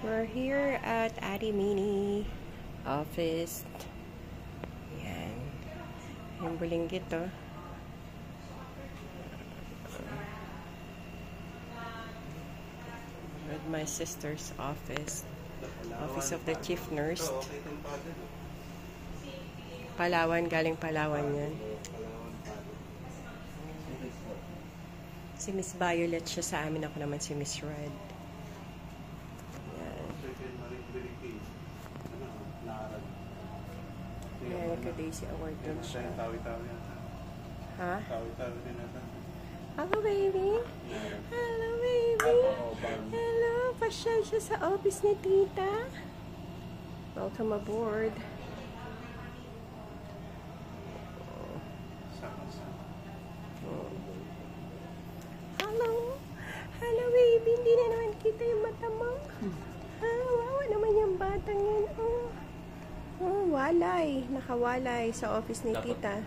We're here at Adi Mini office. Yan. Yung bulinggit to. With my sister's office. Office of the chief nurse. Palawan, galing Palawan yan. Si Miss Violet siya sa amin. Ako naman si Miss Red. Yan, ka-Daisy Award dun siya. Ha? Hello, baby. Hello, baby. Hello. Pasyal siya sa office ni Tita. Welcome aboard. Hello. Hello, baby. Hindi na naman kita yung mata mo. Wawa naman yung batang yan. Oh, walay. Nakawalay sa office ni Tita.